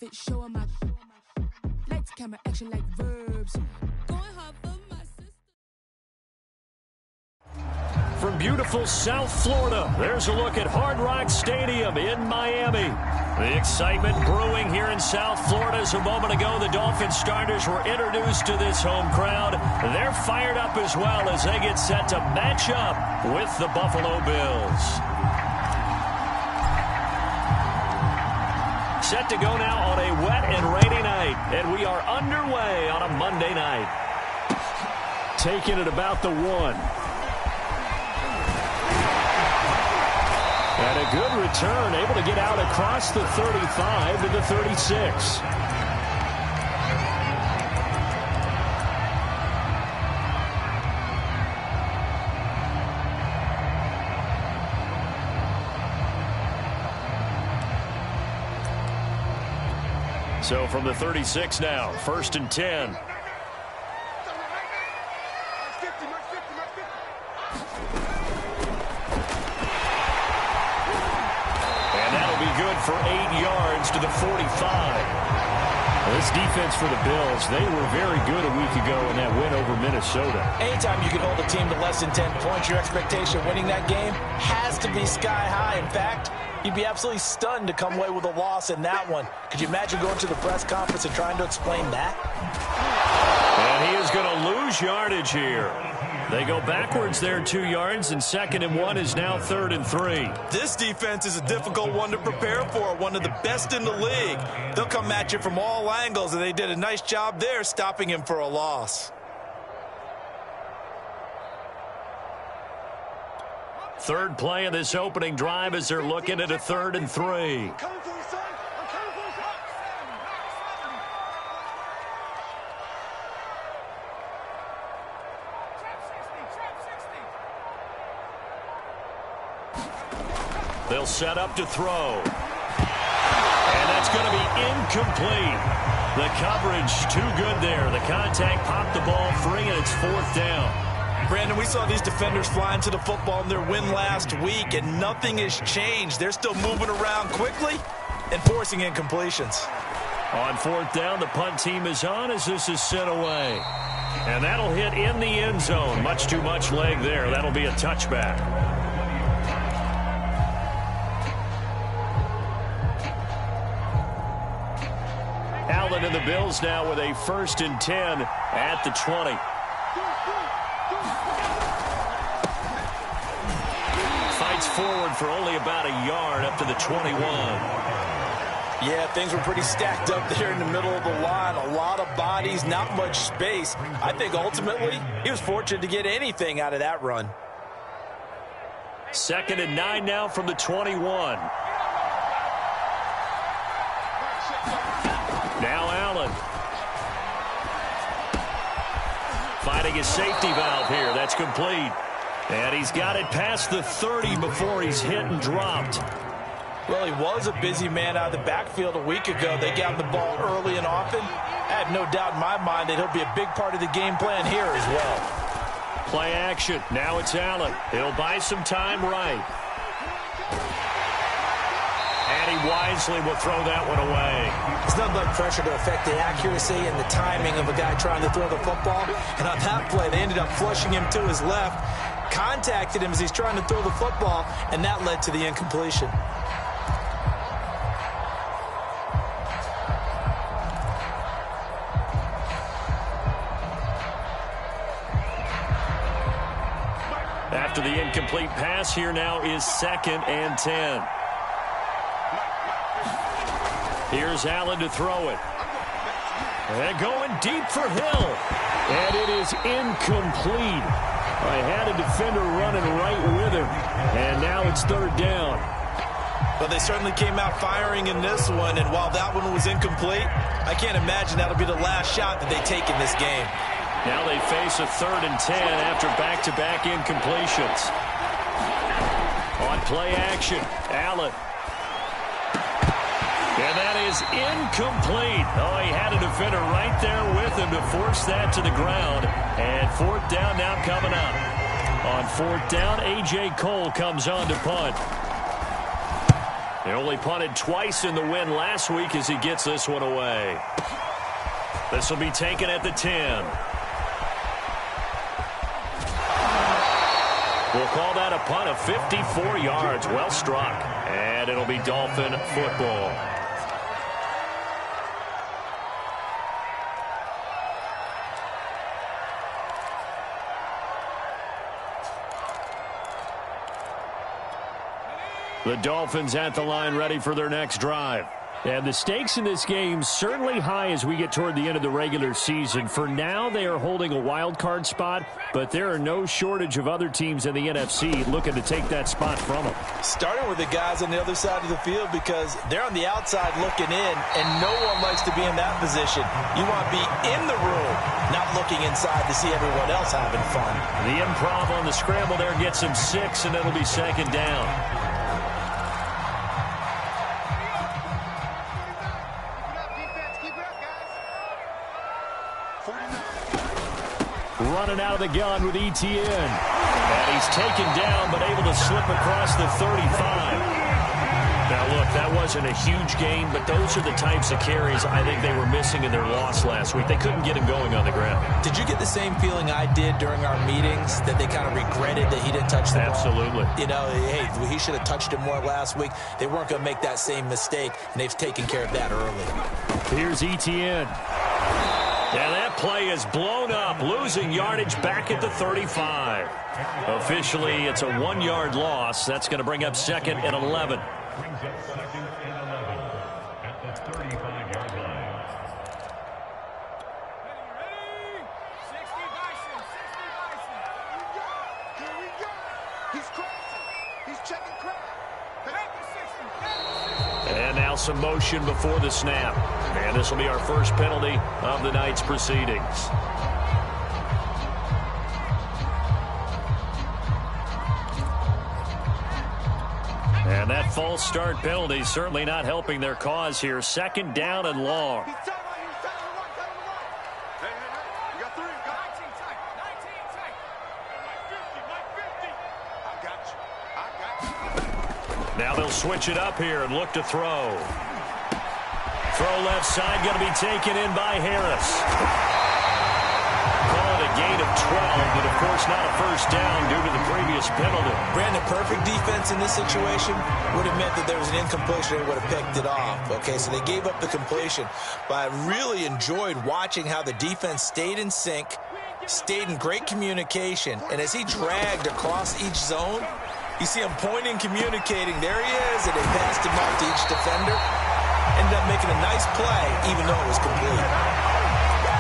outfit, showing my lights, camera, action like verbs. Going hard for my sister. From beautiful South Florida, there's a look at Hard Rock Stadium in Miami. The excitement brewing here in South Florida as a moment ago the Dolphins starters were introduced to this home crowd. They're fired up as well as they get set to match up with the Buffalo Bills. Set to go now on a wet and rainy night, and we are underway on a Monday night. Taking it about the 1. And a good return, able to get out across the 35 to the 36. So from the 36 now, 1st and 10. Good for 8 yards to the 45. This defense for the Bills, they were very good a week ago in that win over Minnesota. Anytime you can hold a team to less than 10 points, your expectation of winning that game has to be sky high. In fact, you'd be absolutely stunned to come away with a loss in that one. Could you imagine going to the press conference and trying to explain that? And he is going to lose yardage here. They go backwards there 2 yards, and 2nd and 1 is now 3rd and 3. This defense is a difficult one to prepare for, one of the best in the league. They'll come at you from all angles, and they did a nice job there stopping him for a loss. Third play of this opening drive as they're looking at a 3rd and 3. They'll set up to throw. And that's going to be incomplete. The coverage too good there. The contact popped the ball free, and it's 4th down. Brandon, we saw these defenders flying to the football in their win last week, and nothing has changed. They're still moving around quickly and forcing incompletions. On 4th down, the punt team is on as this is sent away. And that'll hit in the end zone. Much too much leg there. That'll be a touchback. Allen and the Bills now with a 1st and 10 at the 20. Fights forward for only about a yard up to the 21. Yeah, things were pretty stacked up there in the middle of the line. A lot of bodies, not much space. I think ultimately he was fortunate to get anything out of that run. 2nd and 9 now from the 21. Now Allen. Finding his safety valve here. That's complete. And he's got it past the 30 before he's hit and dropped. Well, he was a busy man out of the backfield a week ago. They got the ball early and often. I have no doubt in my mind that he'll be a big part of the game plan here as well. Play action. Now it's Allen. He'll buy some time right. And he wisely will throw that one away. There's nothing but pressure to affect the accuracy and the timing of a guy trying to throw the football. And on that play, they ended up flushing him to his left, contacted him as he's trying to throw the football, and that led to the incompletion. After the incomplete pass, here now is 2nd and 10. Here's Allen to throw it. And going deep for Hill. And it is incomplete. I had a defender running right with him. And now it's 3rd down. Well, they certainly came out firing in this one. And while that one was incomplete, I can't imagine that'll be the last shot that they take in this game. Now they face a 3rd and 10 after back-to-back incompletions. On play action, Allen. And that is incomplete. Oh, he had a defender right there with him to force that to the ground. And 4th down now coming up. On 4th down, A.J. Cole comes on to punt. He only punted twice in the win last week as he gets this one away. This will be taken at the 10. We'll call that a punt of 54 yards. Well struck. And it'll be Dolphin football. The Dolphins at the line ready for their next drive. And the stakes in this game certainly high as we get toward the end of the regular season. For now, they are holding a wild card spot, but there are no shortage of other teams in the NFC looking to take that spot from them. Starting with the guys on the other side of the field because they're on the outside looking in, and no one likes to be in that position. You want to be in the room, not looking inside to see everyone else having fun. The improv on the scramble there gets him 6, and it'll be second down. Running out of the gun with ETN. And he's taken down, but able to slip across the 35. Now, look, that wasn't a huge gain, but those are the types of carries I think they were missing in their loss last week. They couldn't get him going on the ground. Did you get the same feeling I did during our meetings, that they kind of regretted that he didn't touch the ball? Absolutely. You know, hey, he should have touched it more last week. They weren't going to make that same mistake, and they've taken care of that early. Here's ETN. And that play is blown up, losing yardage back at the 35. Officially, it's a 1-yard loss. That's going to bring up second and 11. Brings up second and 11 at the 35-yard line. Ready? 60 Bison. Here we go. He's crossing. He's checking crack. Back to 60. And now some motion before the snap. And this will be our first penalty of the night's proceedings. And that false start penalty certainly not helping their cause here. Second down and long. He's telling you, he's telling you what, telling you what. Hey, you got 3, you got 19 tight. 19 tight. I got you. Now they'll switch it up here and look to throw. Throw left side, going to be taken in by Harris. Call it a gain of 12, but of course not a first down due to the previous penalty. Brandon, perfect defense in this situation would have meant that there was an incompletion. They would have picked it off. Okay, so they gave up the completion. But I really enjoyed watching how the defense stayed in sync, stayed in great communication, and as he dragged across each zone, you see him pointing, communicating. There he is, and they passed him off to each defender. Ended up making a nice play, even though it was complete.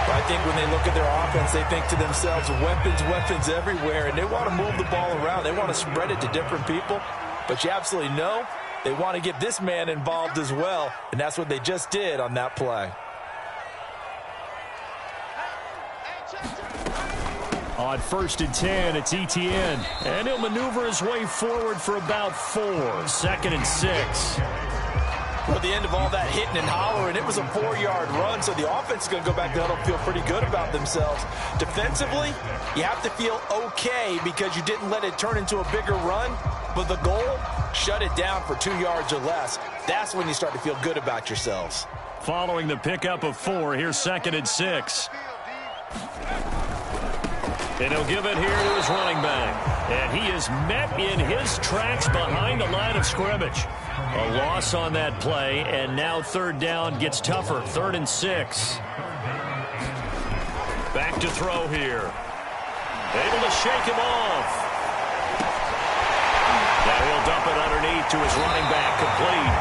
But I think when they look at their offense, they think to themselves, weapons everywhere, and they want to move the ball around. They want to spread it to different people. But you absolutely know they want to get this man involved as well, and that's what they just did on that play. On 1st and 10, it's ETN. And he'll maneuver his way forward for about 4. 2nd and 6. Well, at the end of all that hitting and hollering, it was a 4-yard run, so the offense is going to go back down and feel pretty good about themselves. Defensively, you have to feel okay because you didn't let it turn into a bigger run, but the goal, shut it down for 2 yards or less. That's when you start to feel good about yourselves. Following the pickup of 4, here's 2nd and 6. And he'll give it here to his running back. And he is met in his tracks behind the line of scrimmage. A loss on that play, and now 3rd down gets tougher. 3rd and 6. Back to throw here. Able to shake him off. Now he'll dump it underneath to his running back, complete.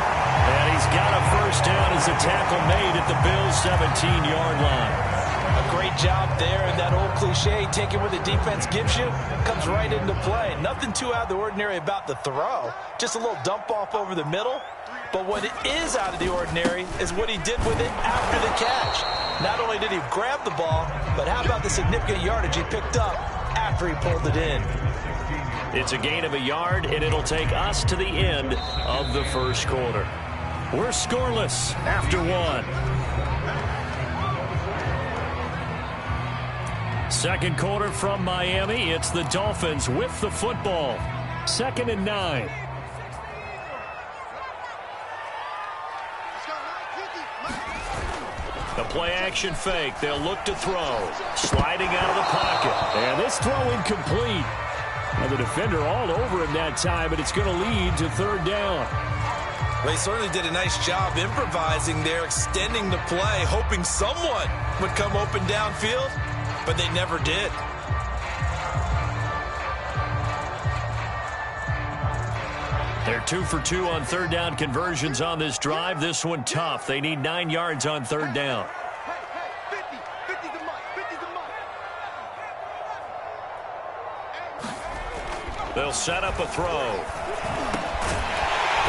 And he's got a first down as the tackle made at the Bills' 17-yard line. A great job there, and that old cliche, taking what the defense gives you, comes right into play. Nothing too out of the ordinary about the throw. Just a little dump off over the middle. But what it is out of the ordinary is what he did with it after the catch. Not only did he grab the ball, but how about the significant yardage he picked up after he pulled it in. It's a gain of a yard, and it'll take us to the end of the first quarter. We're scoreless after 1. Second quarter from Miami. It's the Dolphins with the football. 2nd and 9. A play-action fake. They'll look to throw. Sliding out of the pocket. And this throw incomplete. And the defender all over him that time, but it's going to lead to third down. Well, he certainly did a nice job improvising there, extending the play, hoping someone would come open downfield, but they never did. They're 2 for 2 on third down conversions on this drive. This one tough. They need 9 yards on third down. Hey, 50's a month. 50's a month. They'll set up a throw.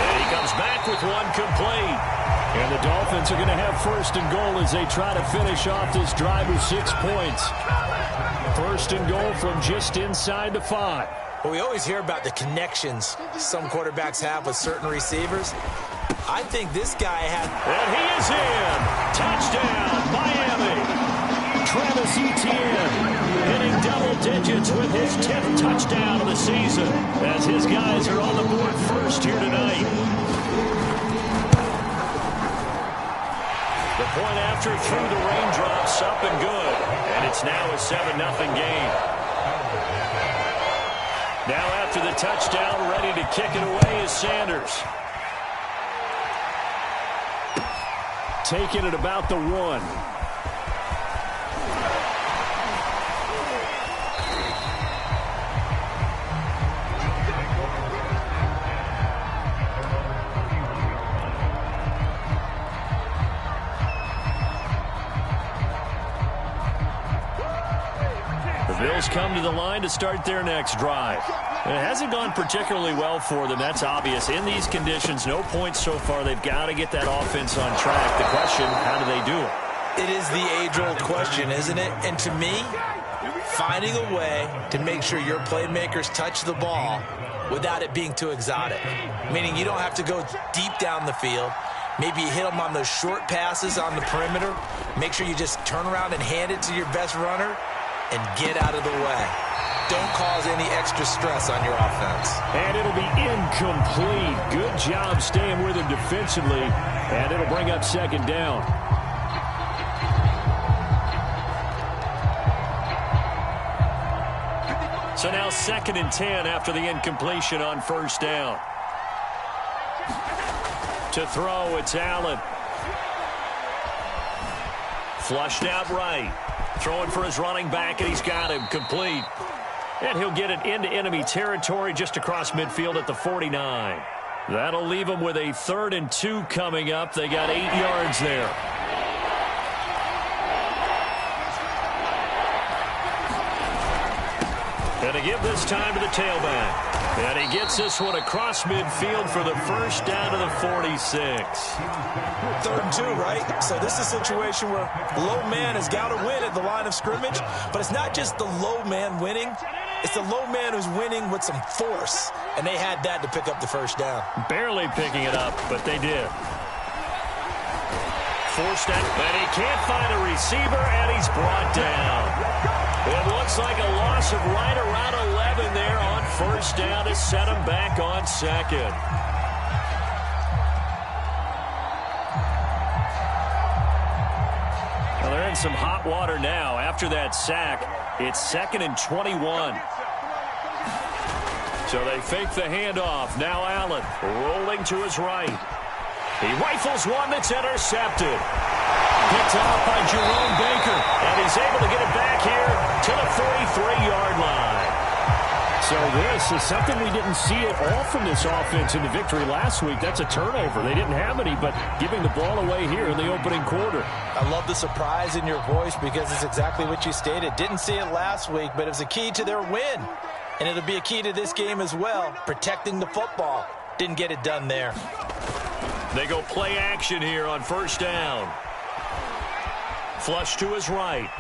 And he comes back with one complete. And the Dolphins are going to have first and goal as they try to finish off this drive with 6 points. First and goal from just inside the 5. Well, we always hear about the connections some quarterbacks have with certain receivers. I think this guy had... And he is in. Touchdown, Miami. Travis Etienne hitting double digits with his 10th touchdown of the season as his guys are on the board first here tonight. The point after through the raindrops, up and good. And it's now a 7-0 game. Now after the touchdown, ready to kick it away is Sanders. Taking it about the 1. Bills come to the line to start their next drive. It hasn't gone particularly well for them. That's obvious. In these conditions, no points so far. They've got to get that offense on track. The question, how do they do it? It is the age-old question, isn't it? And to me, finding a way to make sure your playmakers touch the ball without it being too exotic. Meaning you don't have to go deep down the field. Maybe you hit them on those short passes on the perimeter. Make sure you just turn around and hand it to your best runner and get out of the way. Don't cause any extra stress on your offense. And it'll be incomplete. Good job staying with him defensively. And it'll bring up second down. So now 2nd and 10 after the incompletion on first down. To throw, it's Allen. Flushed out right. Throwing for his running back, and he's got him complete. And he'll get it into enemy territory just across midfield at the 49. That'll leave him with a 3rd and 2 coming up. They got 8 yards there. And to give this time to the tailback. And he gets this one across midfield for the first down to the 46. 3rd and 2, right? So this is a situation where the low man has got to win at the line of scrimmage. But it's not just the low man winning. It's the low man who's winning with some force. And they had that to pick up the first down. Barely picking it up, but they did. Forced out, but he can't find a receiver, and he's brought down. It looks like a loss of right around 11 there on first down to set him back on 2nd. Well, they're in some hot water now. After that sack, it's 2nd and 21. So they fake the handoff. Now Allen rolling to his right. He rifles one that's intercepted. Picked off by Jerome Baker. And he's able to get it back here to the 43-yard line. So this is something we didn't see at all from this offense in the victory last week. That's a turnover. They didn't have any, but giving the ball away here in the opening quarter. I love the surprise in your voice because it's exactly what you stated. Didn't see it last week, but it was a key to their win. And it'll be a key to this game as well, protecting the football. Didn't get it done there. They go play action here on first down. Flush to his right.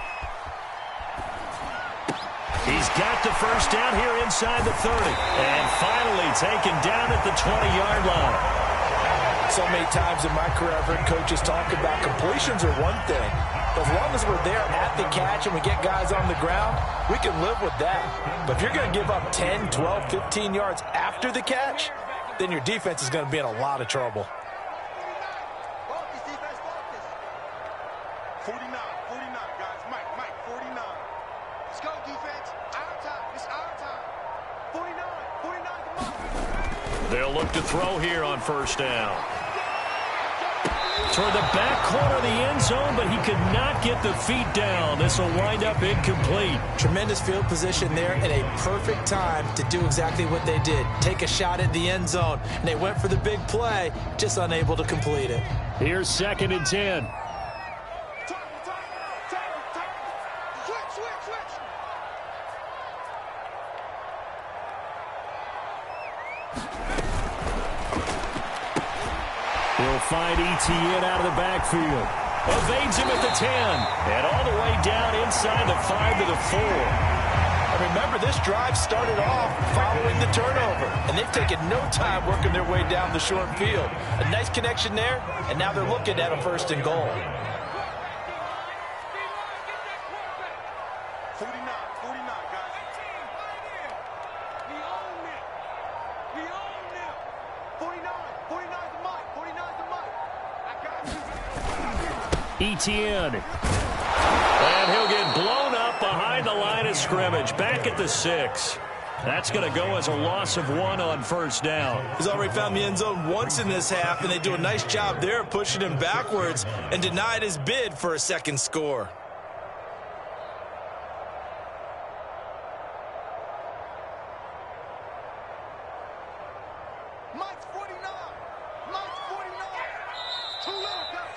He's got the first down here inside the 30. And finally taken down at the 20-yard line. So many times in my career, I've heard coaches talk about completions are one thing. But as long as we're there at the catch and we get guys on the ground, we can live with that. But if you're going to give up 10, 12, 15 yards after the catch, then your defense is going to be in a lot of trouble. 49, guys. Mike, 49. Let's go, defense. Our time. It's our time. 49, the mark. They'll look to throw here on first down. Toward the back corner of the end zone, but he could not get the feet down. This will wind up incomplete. Tremendous field position there and a perfect time to do exactly what they did. Take a shot at the end zone. And they went for the big play, just unable to complete it. Here's 2nd and 10. Switch. He'll find Etienne out of the backfield. Evades him at the 10. And all the way down inside the 5 to the 4. And remember, this drive started off following the turnover. And they've taken no time working their way down the short field. A nice connection there, and now they're looking at a 1st and goal. 49, guys. We own it. 49 the mark. 49 the mark. I got you. Etienne. And he'll get blown up behind the line of scrimmage. Back at the 6. That's going to go as a loss of 1 on first down. He's already found the end zone once in this half, and they do a nice job there pushing him backwards and denied his bid for a second score. Mike's 49. Too little, guys.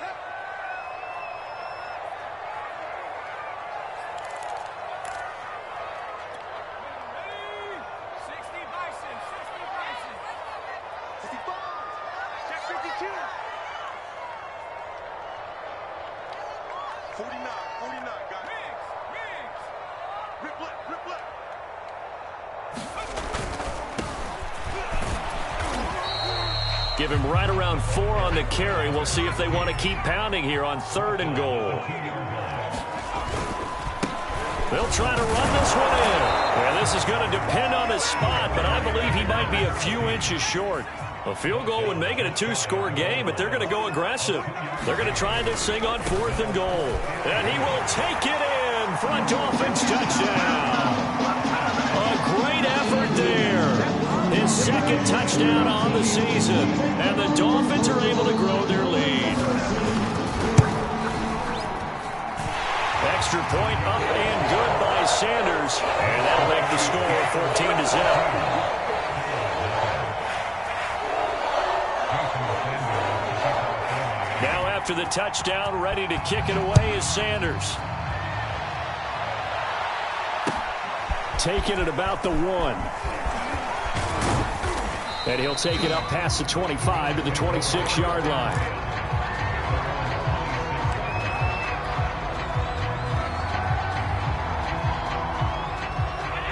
Check 52. 49, guys. Rip left. Give him right around 4 on the carry. We'll see if they want to keep pounding here on 3rd and goal. They'll try to run this one in. Well, this is going to depend on his spot, but I believe he might be a few inches short. A field goal would make it a 2-score game, but they're going to go aggressive. They're going to try this thing on 4th and goal. And he will take it in for a Dolphins touchdown. A great effort there. His 2nd touchdown on the season. And the Dolphins are able to grow their lead. Extra point up and good by Sanders. And that'll make the score 14-0. Now after the touchdown, ready to kick it away is Sanders. Taking it about the 1. And he'll take it up past the 25 to the 26-yard line.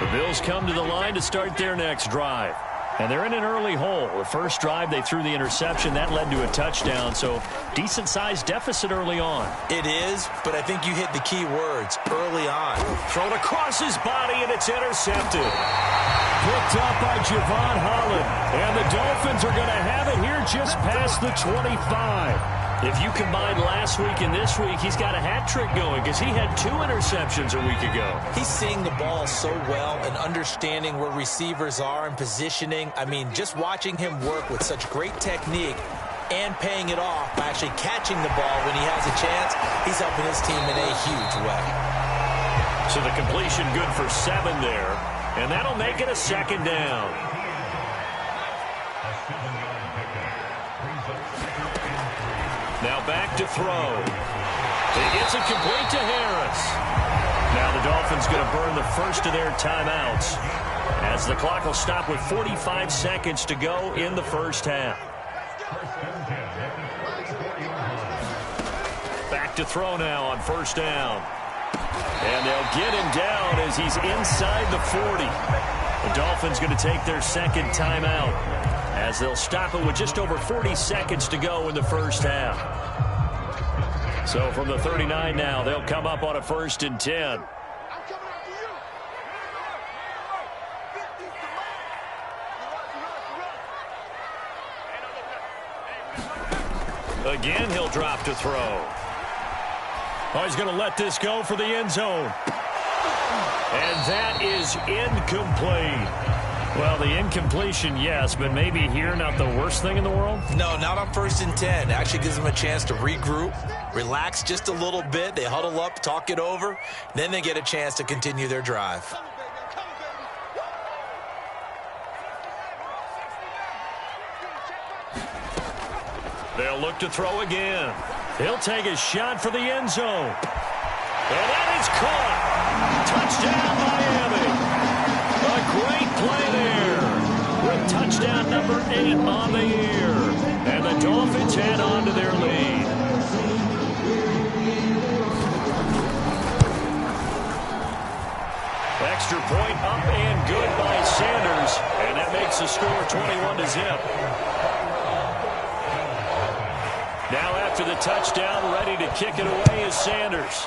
The Bills come to the line to start their next drive. And they're in an early hole. The first drive, they threw the interception. That led to a touchdown, so decent-sized deficit early on. It is, but I think you hit the key words, early on. Thrown across his body, and it's intercepted. Picked up by Javon Holland. And the Dolphins are going to have it here just past the 25. If you combine last week and this week, he's got a hat trick going because he had 2 interceptions a week ago. He's seeing the ball so well and understanding where receivers are and positioning. I mean, just watching him work with such great technique and paying it off by actually catching the ball when he has a chance, he's helping his team in a huge way. So the completion good for 7 there, and that'll make it a 2nd down. Now back to throw. He gets it complete to Harris. Now the Dolphins going to burn the first of their timeouts as the clock will stop with 45 seconds to go in the first half. Back to throw now on first down. And they'll get him down as he's inside the 40. The Dolphins going to take their 2nd timeout as they'll stop it with just over 40 seconds to go in the first half. So from the 39 now, they'll come up on a 1st and 10. Again, he'll drop to throw. Oh, he's going to let this go for the end zone. And that is incomplete. Well, the incompletion, yes, but maybe here not the worst thing in the world? No, not on 1st and 10. Actually gives them a chance to regroup, relax just a little bit. They huddle up, talk it over. Then they get a chance to continue their drive. They'll look to throw again. He'll take a shot for the end zone. And that is caught. Touchdown, Miami. A great play there. With touchdown number 8 on the year. And the Dolphins head on to their lead. Extra point up and good by Sanders. And that makes the score 21-0. Now after the touchdown, ready to kick it away is Sanders.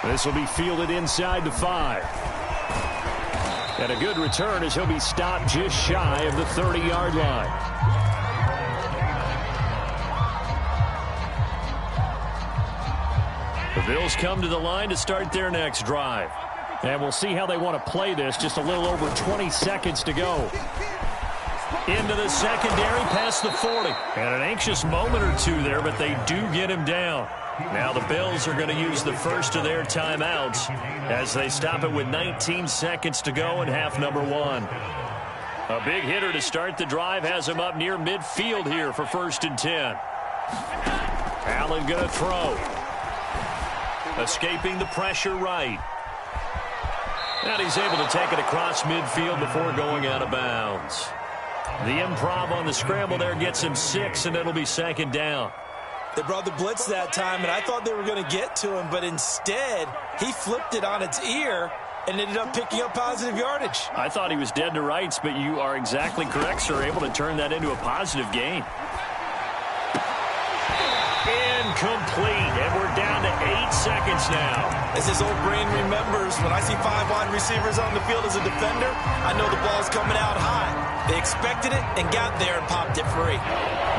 This will be fielded inside the 5. And a good return as he'll be stopped just shy of the 30-yard line. The Bills come to the line to start their next drive. And we'll see how they want to play this. Just a little over 20 seconds to go. Into the secondary, past the 40. And an anxious moment or two there, but they do get him down. Now the Bills are going to use the first of their timeouts as they stop it with 19 seconds to go in half number 1. A big hitter to start the drive has him up near midfield here for 1st and 10. Allen going to throw. Escaping the pressure right. And he's able to take it across midfield before going out of bounds. The improv on the scramble there gets him 6, and it'll be 2nd down. They brought the blitz that time, and I thought they were going to get to him, but instead he flipped it on its ear and ended up picking up positive yardage. I thought he was dead to rights, but you are exactly correct, sir. Able to turn that into a positive gain. Incomplete, and we're down to 8 seconds now. As his old brain remembers, when I see 5 wide receivers on the field as a defender, I know the ball's coming out high. They expected it and got there and popped it free.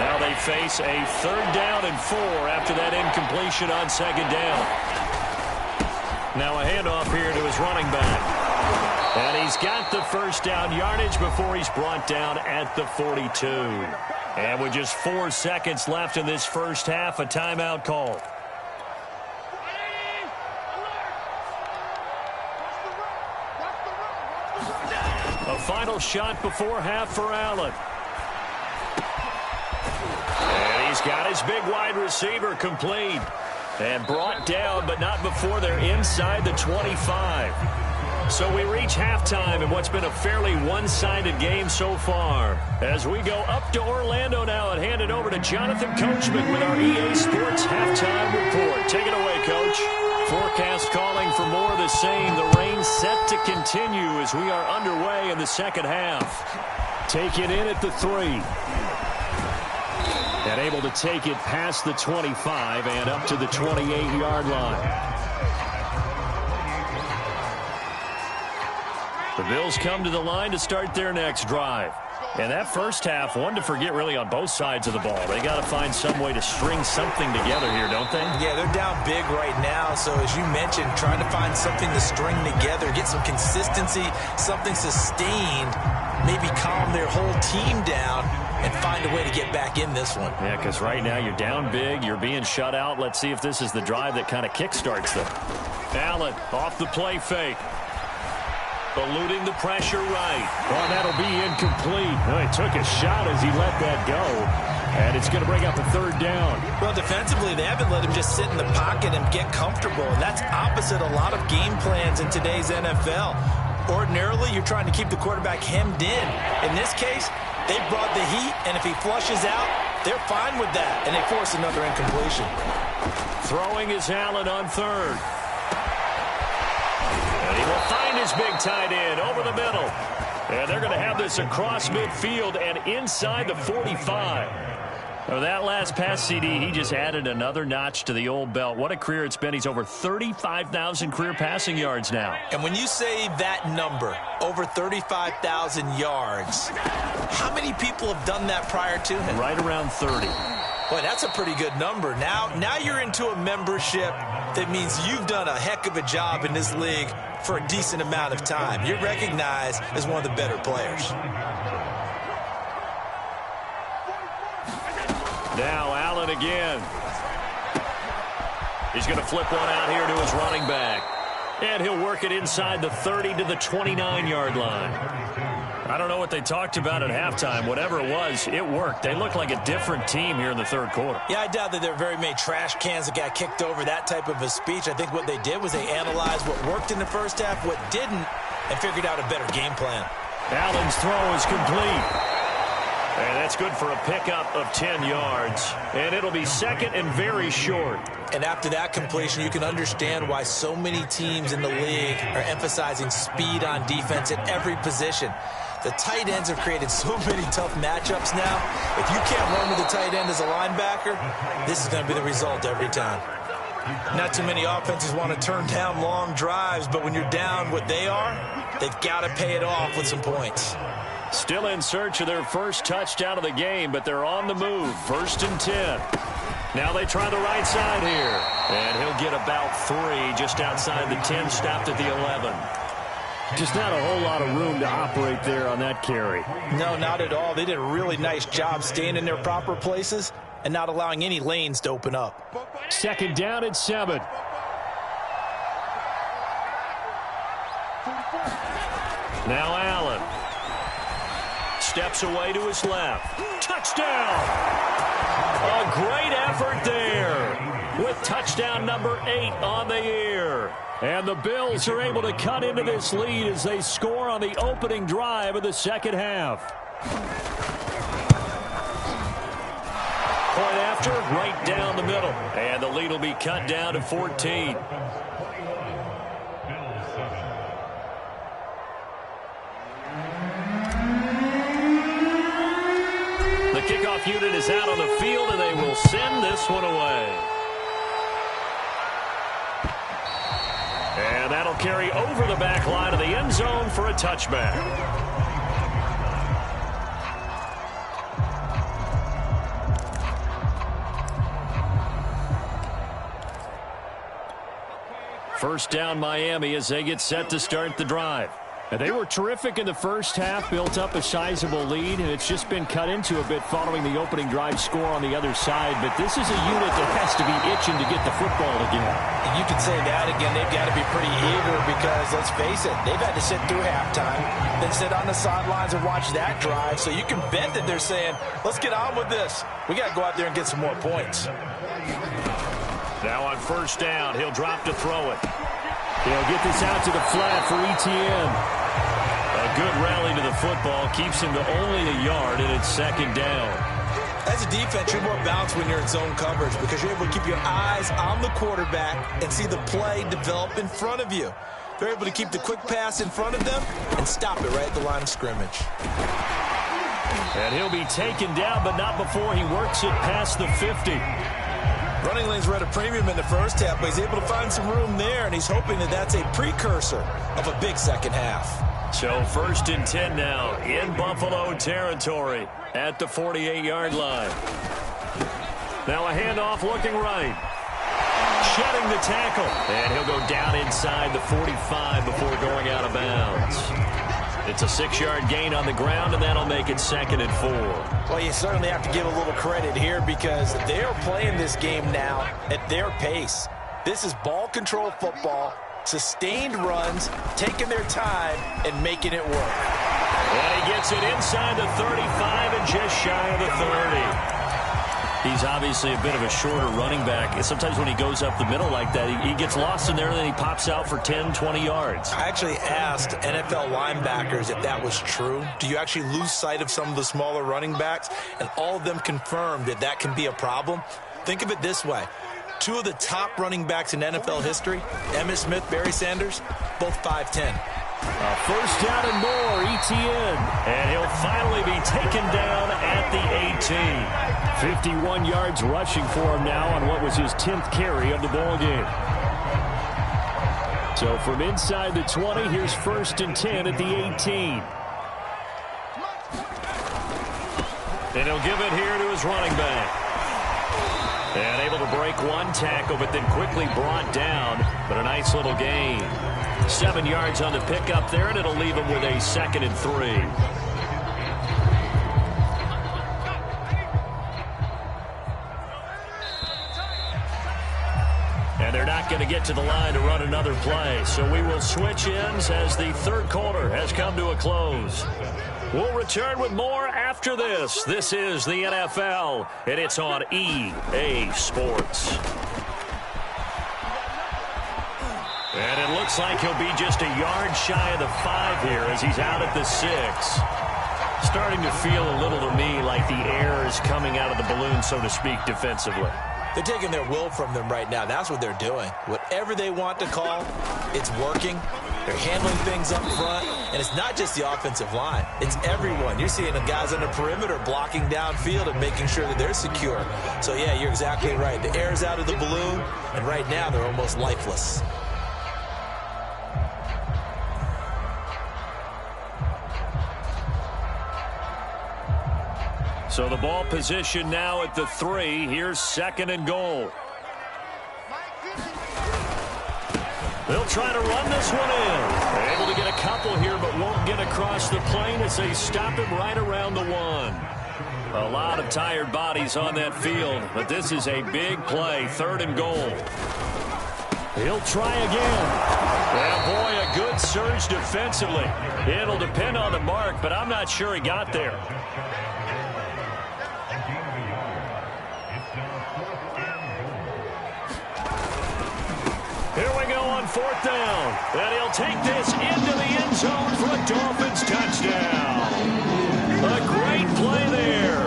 Now they face a 3rd down and 4 after that incompletion on 2nd down. Now a handoff here to his running back. And he's got the 1st down yardage before he's brought down at the 42. And with just 4 seconds left in this first half, a timeout call. A final shot before half for Allen. And he's got his big wide receiver complete. And brought down, but not before they're inside the 25. So we reach halftime in what's been a fairly one-sided game so far. As we go up to Orlando now and hand it over to Jonathan Coachman with our EA Sports Halftime Report. Take it away, Coach. Forecast calling for more of the same. The rain set to continue as we are underway in the second half. Take it in at the 3. And able to take it past the 25 and up to the 28-yard line. The Bills come to the line to start their next drive. And that first half, one to forget really on both sides of the ball. They got to find some way to string something together here, don't they? Yeah, they're down big right now. So as you mentioned, trying to find something to string together, get some consistency, something sustained, maybe calm their whole team down and find a way to get back in this one. Yeah, because right now you're down big, you're being shut out. Let's see if this is the drive that kind of kickstarts them. Allen off the play fake. Eluding the pressure right. Oh, that'll be incomplete. Oh, he took a shot as he let that go. And it's going to bring up a 3rd down. Well, defensively, they haven't let him just sit in the pocket and get comfortable. And that's opposite a lot of game plans in today's NFL. Ordinarily, you're trying to keep the quarterback hemmed in. In this case, they brought the heat, and if he flushes out, they're fine with that. And they force another incompletion. Throwing is Allen on 3rd. And he will find his big tight end over the middle. And they're going to have this across midfield and inside the 45. Well, that last pass, CD, he just added another notch to the old belt. What a career it's been. He's over 35,000 career passing yards now. And when you say that number, over 35,000 yards, how many people have done that prior to him? Right around 30. Boy, that's a pretty good number. Now you're into a membership that means you've done a heck of a job in this league for a decent amount of time. You're recognized as one of the better players. Now Allen again. He's going to flip one out here to his running back. And he'll work it inside the 30 to the 29-yard line. I don't know what they talked about at halftime. Whatever it was, it worked. They looked like a different team here in the third quarter. Yeah, I doubt that there were very many trash cans that got kicked over, that type of a speech. I think what they did was they analyzed what worked in the first half, what didn't, and figured out a better game plan. Allen's throw is complete. And that's good for a pickup of 10 yards. And it'll be second and very short. And after that completion, you can understand why so many teams in the league are emphasizing speed on defense at every position. The tight ends have created so many tough matchups now. If you can't run with the tight end as a linebacker, this is going to be the result every time. Not too many offenses want to turn down long drives, but when you're down what they are, they've got to pay it off with some points. Still in search of their first touchdown of the game, but they're on the move. 1st and 10. Now they try the right side here. And he'll get about 3 just outside the 10, stopped at the 11. Just not a whole lot of room to operate there on that carry. No, not at all. They did a really nice job staying in their proper places and not allowing any lanes to open up. 2nd down and 7. Now Allen. Steps away to his left. Touchdown! A great effort there with touchdown number 8 on the year. And the Bills are able to cut into this lead as they score on the opening drive of the second half. Point after, right down the middle. And the lead will be cut down to 14. The kickoff unit is out on the field, and they will send this one away. And that'll carry over the back line of the end zone for a touchback. First down Miami as they get set to start the drive. And they were terrific in the first half, built up a sizable lead, and it's just been cut into a bit following the opening drive score on the other side. But this is a unit that has to be itching to get the football again. And you can say that again. They've got to be pretty eager because, let's face it, they've had to sit through halftime, then sit on the sidelines and watch that drive. So you can bet that they're saying, let's get on with this. We got to go out there and get some more points. Now on first down, he'll drop to throw it. He'll get this out to the flat for ETN. A good rally to the football keeps him to only a yard, and it's second down. As a defense, you're more balanced when you're in zone coverage because you're able to keep your eyes on the quarterback and see the play develop in front of you. They're able to keep the quick pass in front of them and stop it right at the line of scrimmage. And he'll be taken down, but not before he works it past the 50. Running lanes were at a premium in the first half, but he's able to find some room there, and he's hoping that that's a precursor of a big second half. So 1st and 10 now in Buffalo territory at the 48-yard line. Now a handoff looking right. Shedding the tackle. And he'll go down inside the 45 before going out of bounds. It's a 6-yard gain on the ground, and that'll make it 2nd and 4. Well, you certainly have to give a little credit here because they're playing this game now at their pace. This is ball control football, sustained runs, taking their time, and making it work. And he gets it inside the 35 and just shy of the 30. He's obviously a bit of a shorter running back. Sometimes when he goes up the middle like that, he gets lost in there, and then he pops out for 10, 20 yards. I actually asked NFL linebackers if that was true. Do you actually lose sight of some of the smaller running backs? And all of them confirmed that that can be a problem. Think of it this way. 2 of the top running backs in NFL history, Emmitt Smith, Barry Sanders, both 5'10". First down and more, ETN. And he'll finally be taken down at the 18. 51 yards rushing for him now on what was his 10th carry of the ball game. So from inside the 20, here's 1st and 10 at the 18. And he'll give it here to his running back. And able to break one tackle, but then quickly brought down. But a nice little gain. 7 yards on the pickup there, and it'll leave him with a 2nd and 3. And they're not going to get to the line to run another play. So we will switch ends as the third quarter has come to a close. We'll return with more after this. This is the NFL, and it's on EA Sports. And it looks like he'll be just a yard shy of the 5 here as he's out at the 6. Starting to feel a little to me like the air is coming out of the balloon, so to speak, defensively. They're taking their will from them right now. That's what they're doing. Whatever they want to call, it's working. They're handling things up front, and it's not just the offensive line. It's everyone. You're seeing the guys on the perimeter blocking downfield and making sure that they're secure. So, yeah, you're exactly right. The air's out of the balloon, and right now they're almost lifeless. So the ball position now at the 3. Here's 2nd and goal. They'll try to run this one in. Able to get a couple here, but won't get across the plane as they stop him right around the 1. A lot of tired bodies on that field, but this is a big play. 3rd and goal. He'll try again. Well, boy, a good surge defensively. It'll depend on the mark, but I'm not sure he got there. Here we go on 4th down. And he'll take this into the end zone for a Dolphins touchdown. A great play there.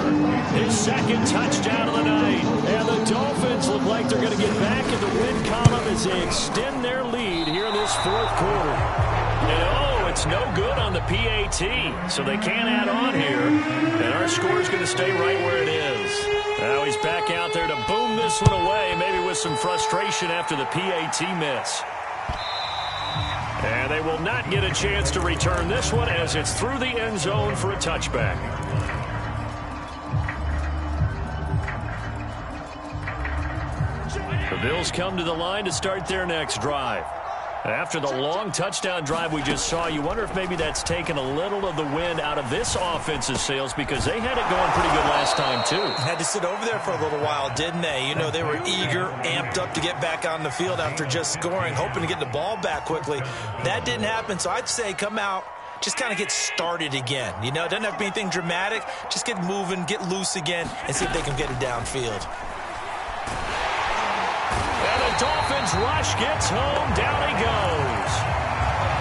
His 2nd touchdown of the night. And the Dolphins look like they're going to get back in the win column as they extend their lead here in this 4th quarter. And it's no good on the PAT, so they can't add on here. And our score is going to stay right where it is. Now he's back out there to boom this one away, maybe with some frustration after the PAT miss. And they will not get a chance to return this one as it's through the end zone for a touchback. The Bills come to the line to start their next drive. After the long touchdown drive we just saw, you wonder if maybe that's taken a little of the wind out of this offensive sails because they had it going pretty good last time, too. Had to sit over there for a little while, didn't they? You know, they were eager, amped up to get back on the field after just scoring, hoping to get the ball back quickly. That didn't happen, so I'd say come out, just kind of get started again. You know, it doesn't have to be anything dramatic. Just get moving, get loose again, and see if they can get it downfield. Dolphins rush, gets home, down he goes.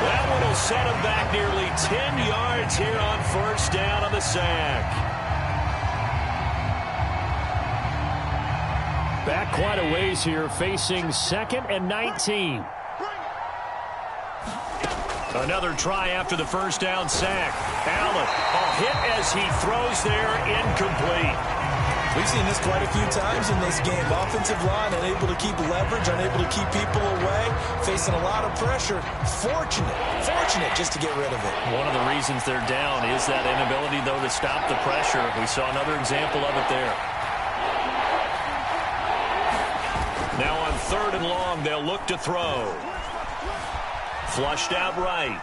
That one will set him back nearly 10 yards here on 1st down on the sack. Back quite a ways here, facing 2nd and 19. Another try after the 1st down sack. Allen, a hit as he throws there, incomplete. We've seen this quite a few times in this game. Offensive line unable to keep leverage, unable to keep people away, facing a lot of pressure. Fortunate just to get rid of it. One of the reasons they're down is that inability, though, to stop the pressure. We saw another example of it there. Now on 3rd and long, they'll look to throw. Flushed out right.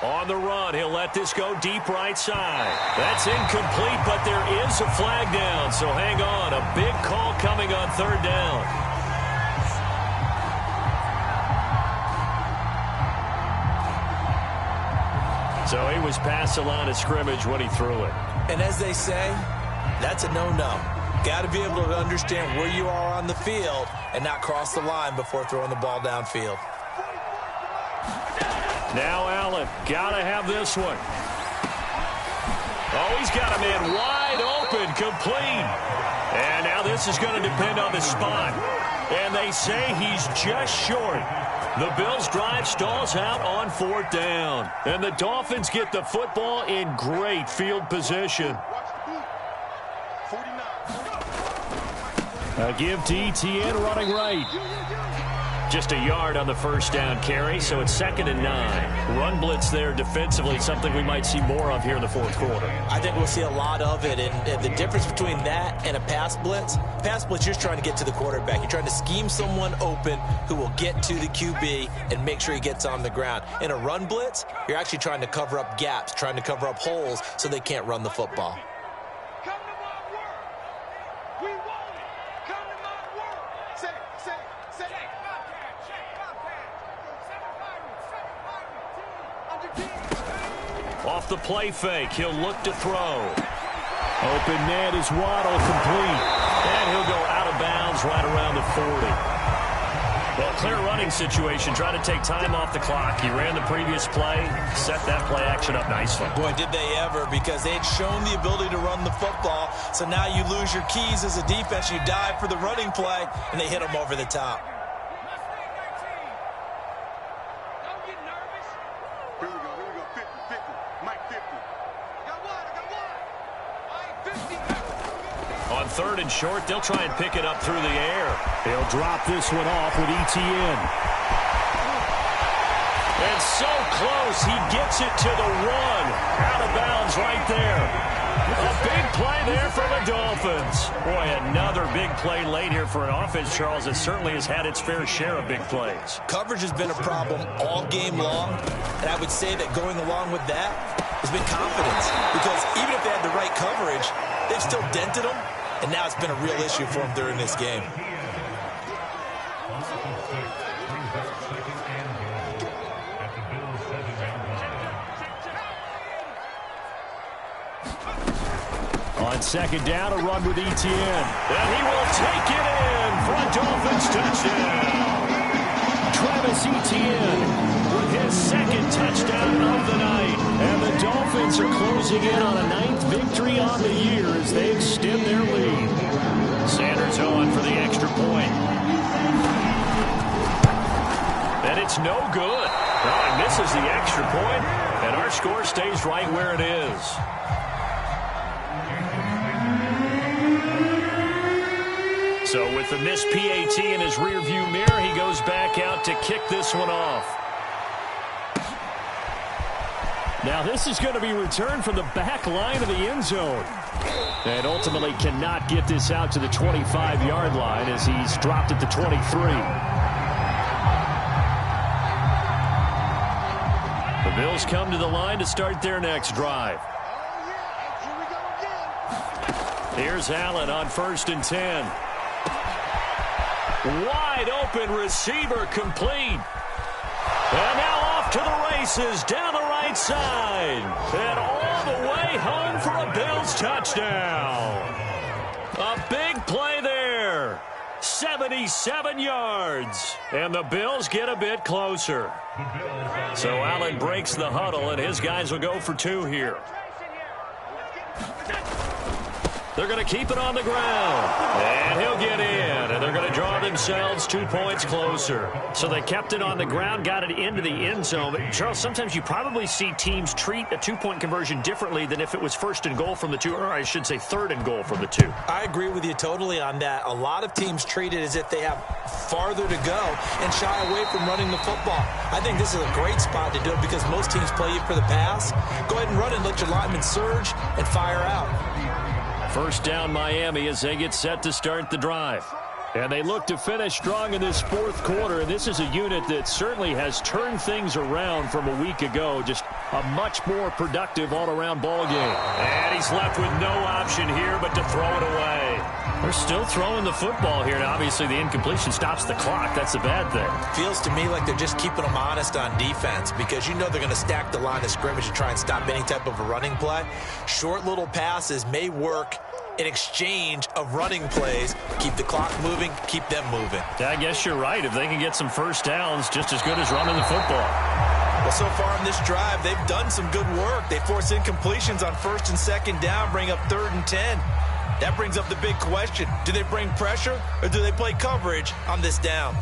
On the run, he'll let this go deep right side. That's incomplete, but there is a flag down, so hang on. A big call coming on 3rd down. So he was past the line of scrimmage when he threw it. And as they say, that's a no-no. Got to be able to understand where you are on the field and not cross the line before throwing the ball downfield. Now Allen, gotta have this one. Oh, he's got a man wide open, complete. And now this is going to depend on the spot. And they say he's just short. The Bills' drive stalls out on 4th down. And the Dolphins get the football in great field position. A give to Etienne running right. Just a yard on the first down carry, so it's 2nd and 9. Run blitz there defensively, something we might see more of here in the fourth quarter. I think we'll see a lot of it, and the difference between that and a pass blitz, you're just trying to get to the quarterback. You're trying to scheme someone open who will get to the QB and make sure he gets on the ground. In a run blitz, you're actually trying to cover up gaps, trying to cover up holes so they can't run the football. Come to my work. We want it. Come to my work. Say. Off the play fake, he'll look to throw. Open man is Waddle, complete. And he'll go out of bounds right around the 40. Well, clear running situation, trying to take time off the clock. He ran the previous play, set that play action up nicely. Boy, did they ever, because they had shown the ability to run the football. So now you lose your keys as a defense. You dive for the running play, and they hit him over the top. Don't get nervous. Here we go. 50. Mike 50. I got one. All right, 50. On 3rd and short, they'll try and pick it up through the air. He'll drop this one off with Etienne. And so close, he gets it to the 1. Out of bounds right there. A big play there for the Dolphins. Boy, another big play late here for an offense, Charles, that certainly has had its fair share of big plays. Coverage has been a problem all game long, and I would say that going along with that has been confidence. Because even if they had the right coverage, they've still dented them, and now it's been a real issue for them during this game. On 2nd down, a run with Etienne. And he will take it in for a Dolphins touchdown. Travis Etienne with his 2nd touchdown of the night. And the Dolphins are closing in on a 9th victory on the year as they extend their lead. Sanders on for the extra point. And it's no good. Oh, he misses the extra point, and our score stays right where it is. So with the missed PAT in his rearview mirror, he goes back out to kick this one off. Now this is going to be returned from the back line of the end zone. And ultimately cannot get this out to the 25-yard line as he's dropped at the 23. The Bills come to the line to start their next drive. Here's Allen on 1st and 10. Wide open receiver complete. And now off to the races down the right side. And all the way home for a Bills touchdown. A big play there. 77 yards. And the Bills get a bit closer. So Allen breaks the huddle, and his guys will go for 2 here. They're going to keep it on the ground. And he'll get in. And they're going to draw themselves 2 points closer. So they kept it on the ground, got it into the end zone. But, Charles, sometimes you probably see teams treat a 2-point conversion differently than if it was 1st and goal from the 2, or I should say 3rd and goal from the 2. I agree with you totally on that. A lot of teams treat it as if they have farther to go and shy away from running the football. I think this is a great spot to do it because most teams play you for the pass. Go ahead and run it, let your linemen surge and fire out. First down Miami as they get set to start the drive. And they look to finish strong in this 4th quarter. And this is a unit that certainly has turned things around from a week ago. Just a much more productive all-around ball game. And he's left with no option here but to throw it away. They're still throwing the football here. And obviously the incompletion stops the clock. That's a bad thing. Feels to me like they're just keeping them honest on defense because you know they're going to stack the line of scrimmage to try and stop any type of a running play. Short little passes may work in exchange of running plays. Keep the clock moving, keep them moving. Yeah, I guess you're right. If they can get some first downs, just as good as running the football. Well, so far in this drive, they've done some good work. They force incompletions on 1st and 2nd down, bring up 3rd and 10. That brings up the big question. Do they bring pressure or do they play coverage on this down?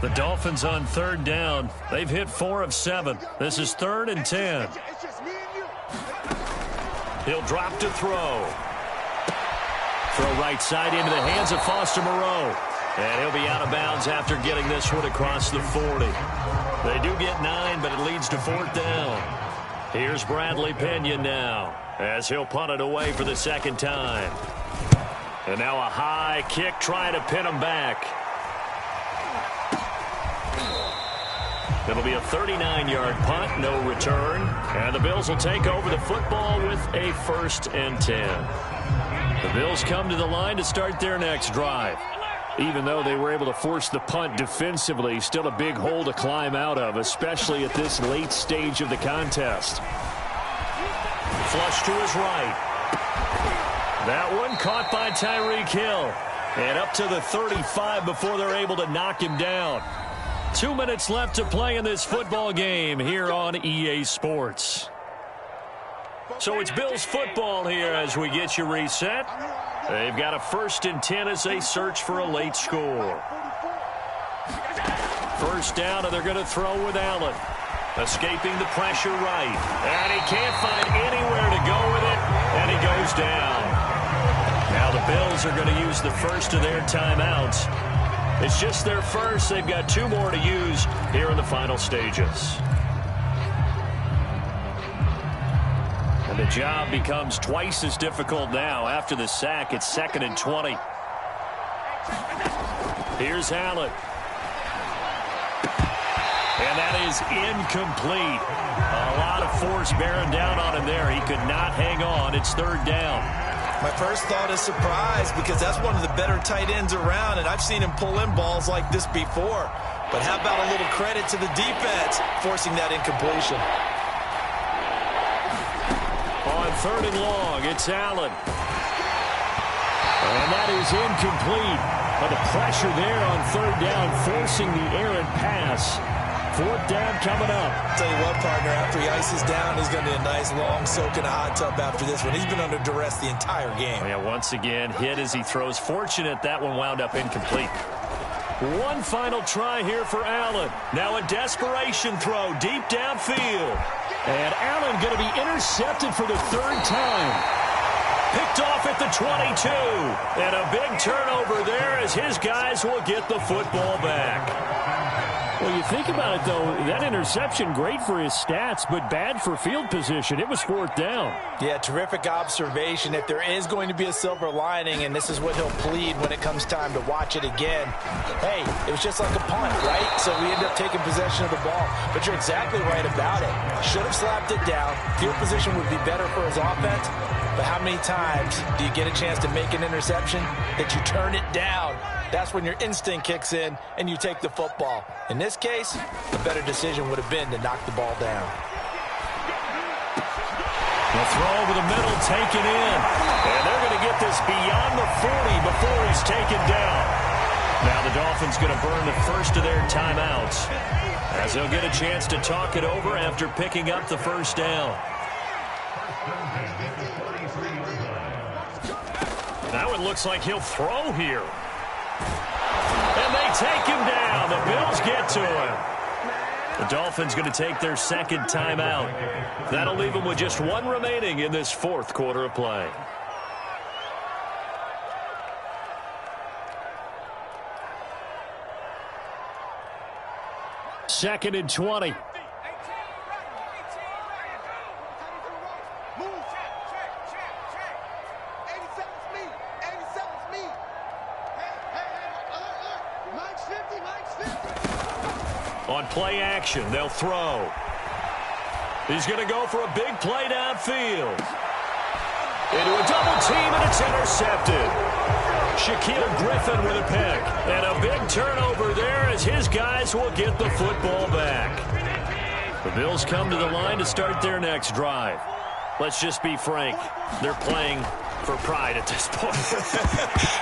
The Dolphins on 3rd down. They've hit 4 of 7. This is 3rd and 10. He'll drop to throw. Throw right side into the hands of Foster Moreau. And he'll be out of bounds after getting this one across the 40. They do get 9, but it leads to 4th down. Here's Bradley Pinion now, as he'll punt it away for the second time. And now a high kick trying to pin him back. It'll be a 39-yard punt, no return. And the Bills will take over the football with a 1st and 10. The Bills come to the line to start their next drive. Even though they were able to force the punt defensively, still a big hole to climb out of, especially at this late stage of the contest. Flush to his right. That one caught by Tyreek Hill. And up to the 35 before they're able to knock him down. 2 minutes left to play in this football game here on EA Sports. So it's Bills football here as we get you reset. They've got a 1st and 10 as they search for a late score. 1st down, and they're going to throw with Allen. Escaping the pressure right. And he can't find anywhere to go with it, and he goes down. Now the Bills are going to use the first of their timeouts. It's just their first. They've got 2 more to use here in the final stages. And the job becomes twice as difficult now after the sack. It's 2nd and 20. Here's Allen. And that is incomplete. A lot of force bearing down on him there. He could not hang on. It's 3rd down. My first thought is surprise because that's one of the better tight ends around, and I've seen him pull in balls like this before. But how about a little credit to the defense forcing that incompletion? On 3rd and long, it's Allen. And that is incomplete. But the pressure there on 3rd down, forcing the errant pass. 4th down coming up. Tell you what, partner, after he ices down, he's going to be a nice long soak in a hot tub after this one. He's been under duress the entire game. Yeah, once again, hit as he throws. Fortunate that one wound up incomplete. One final try here for Allen. Now a desperation throw deep downfield. And Allen going to be intercepted for the 3rd time. Picked off at the 22. And a big turnover there as his guys will get the football back. Well, you think about it, though, that interception, great for his stats, but bad for field position. It was 4th down. Yeah, terrific observation. If there is going to be a silver lining, and this is what he'll plead when it comes time to watch it again, hey, it was just like a punt, right? So we end up taking possession of the ball. But you're exactly right about it. Should have slapped it down. Field position would be better for his offense. But how many times do you get a chance to make an interception that you turn it down? That's when your instinct kicks in and you take the football. In this case, the better decision would have been to knock the ball down. The throw over the middle, taken in. And they're going to get this beyond the 40 before he's taken down. Now the Dolphins going to burn the first of their timeouts as they'll get a chance to talk it over after picking up the 1st down. Now it looks like he'll throw here. And they take him down. The Bills get to him. The Dolphins going to take their 2nd timeout. That'll leave them with just 1 remaining in this 4th quarter of play. Second and 20. On play action, they'll throw. He's going to go for a big play downfield. Into a double team, and it's intercepted. Shaquille Griffin with a pick. And a big turnover there as his guys will get the football back. The Bills come to the line to start their next drive. Let's just be frank. They're playing for pride at this point.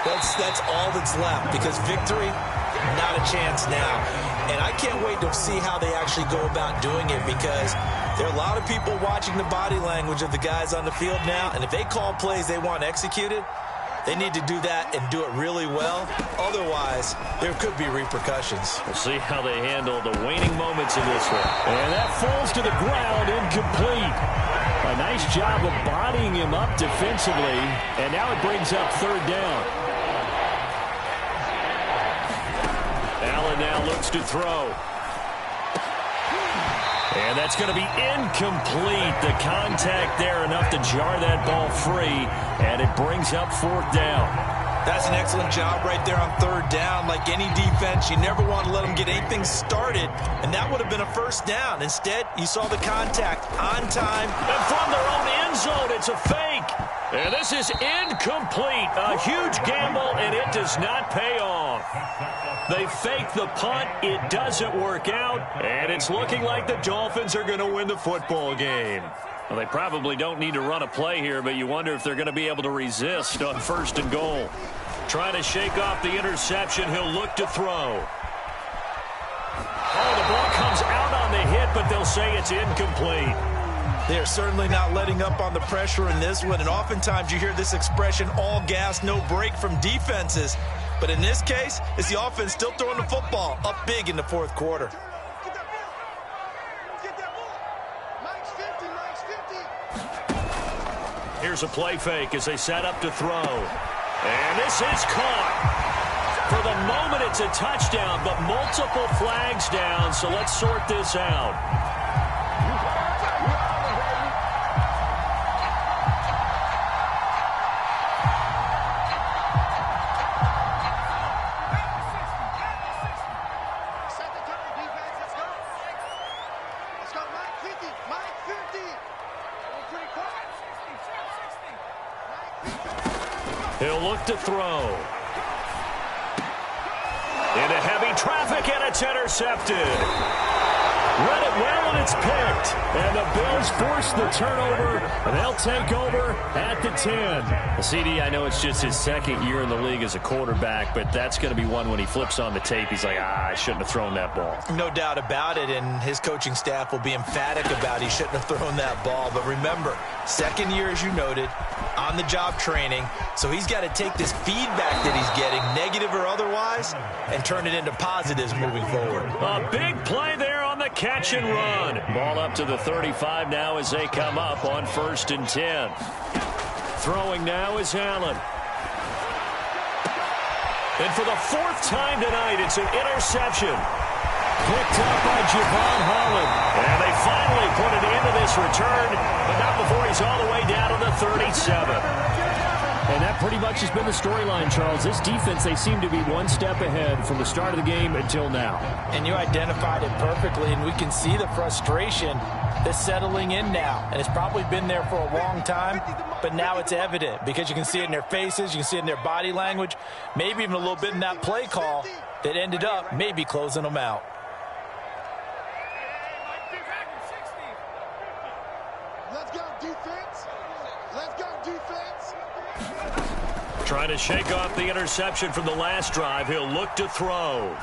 That's all that's left because victory, not a chance now. And I can't wait to see how they actually go about doing it because there are a lot of people watching the body language of the guys on the field now. And if they call plays they want executed, they need to do that and do it really well. Otherwise, there could be repercussions. We'll see how they handle the waning moments in this one. And that falls to the ground, incomplete. A nice job of bodying him up defensively. And now it brings up 3rd down. now looks to throw. And that's going to be incomplete. The contact there enough to jar that ball free, and it brings up fourth down. That's an excellent job right there on third down. Like any defense, you never want to let them get anything started, and that would have been a first down. Instead, you saw the contact on time. And from their own end zone, it's a fake. And this is incomplete. A huge gamble, and it does not pay off. They fake the punt. It doesn't work out, and it's looking like the Dolphins are going to win the football game. Well, they probably don't need to run a play here, but you wonder if they're going to be able to resist on first and goal. Trying to shake off the interception. He'll look to throw. Oh, the ball comes out on the hit, but they'll say it's incomplete. They are certainly not letting up on the pressure in this one, and oftentimes you hear this expression, all gas, no break from defenses. But in this case, it's the offense still throwing the football up big in the fourth quarter. Here's a play fake as they set up to throw. And this is caught. For the moment, it's a touchdown, but multiple flags down, so let's sort this out. He'll look to throw. Into heavy traffic, and it's intercepted. Read it well, and it's picked. And the Bills force the turnover, and they'll take over at the 10. CD, I know it's just his second year in the league as a quarterback, but that's going to be one when he flips on the tape. He's like, I shouldn't have thrown that ball. No doubt about it, and his coaching staff will be emphatic about he shouldn't have thrown that ball. But remember, second year, as you noted, on-the-job training, so he's got to take this feedback that he's getting, negative or otherwise, and turn it into positives moving forward. A big play there on the catch and run. Ball up to the 35 now as they come up on 1st and 10. Throwing now is Allen. And for the fourth time tonight, it's an interception. Picked up by Javon Holland. And they finally put it into this return, but not before he's all the way down to the 37. And that pretty much has been the storyline, Charles. This defense, they seem to be one step ahead from the start of the game until now. And you identified it perfectly, and we can see the frustration that's settling in now. And it's probably been there for a long time, but now it's evident because you can see it in their faces, you can see it in their body language, maybe even a little bit in that play call that ended up maybe closing them out. Let's go, defense. Let's go, defense. Trying to shake off the interception from the last drive. He'll look to throw.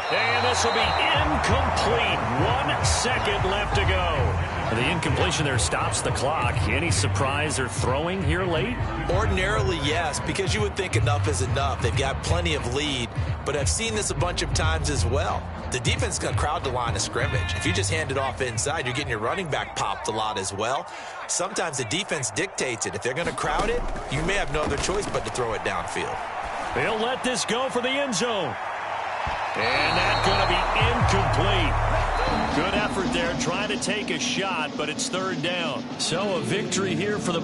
And this will be incomplete. 1 second left to go. The incompletion there stops the clock. Any surprise they're throwing here late? Ordinarily, yes, because you would think enough is enough. They've got plenty of lead, but I've seen this a bunch of times as well. The defense is going to crowd the line of scrimmage. If you just hand it off inside, you're getting your running back popped a lot as well. Sometimes the defense dictates it. If they're going to crowd it, you may have no other choice but to throw it downfield. They'll let this go for the end zone. And that's going to be incomplete. Good effort there trying to take a shot, but it's third down. So a victory here for the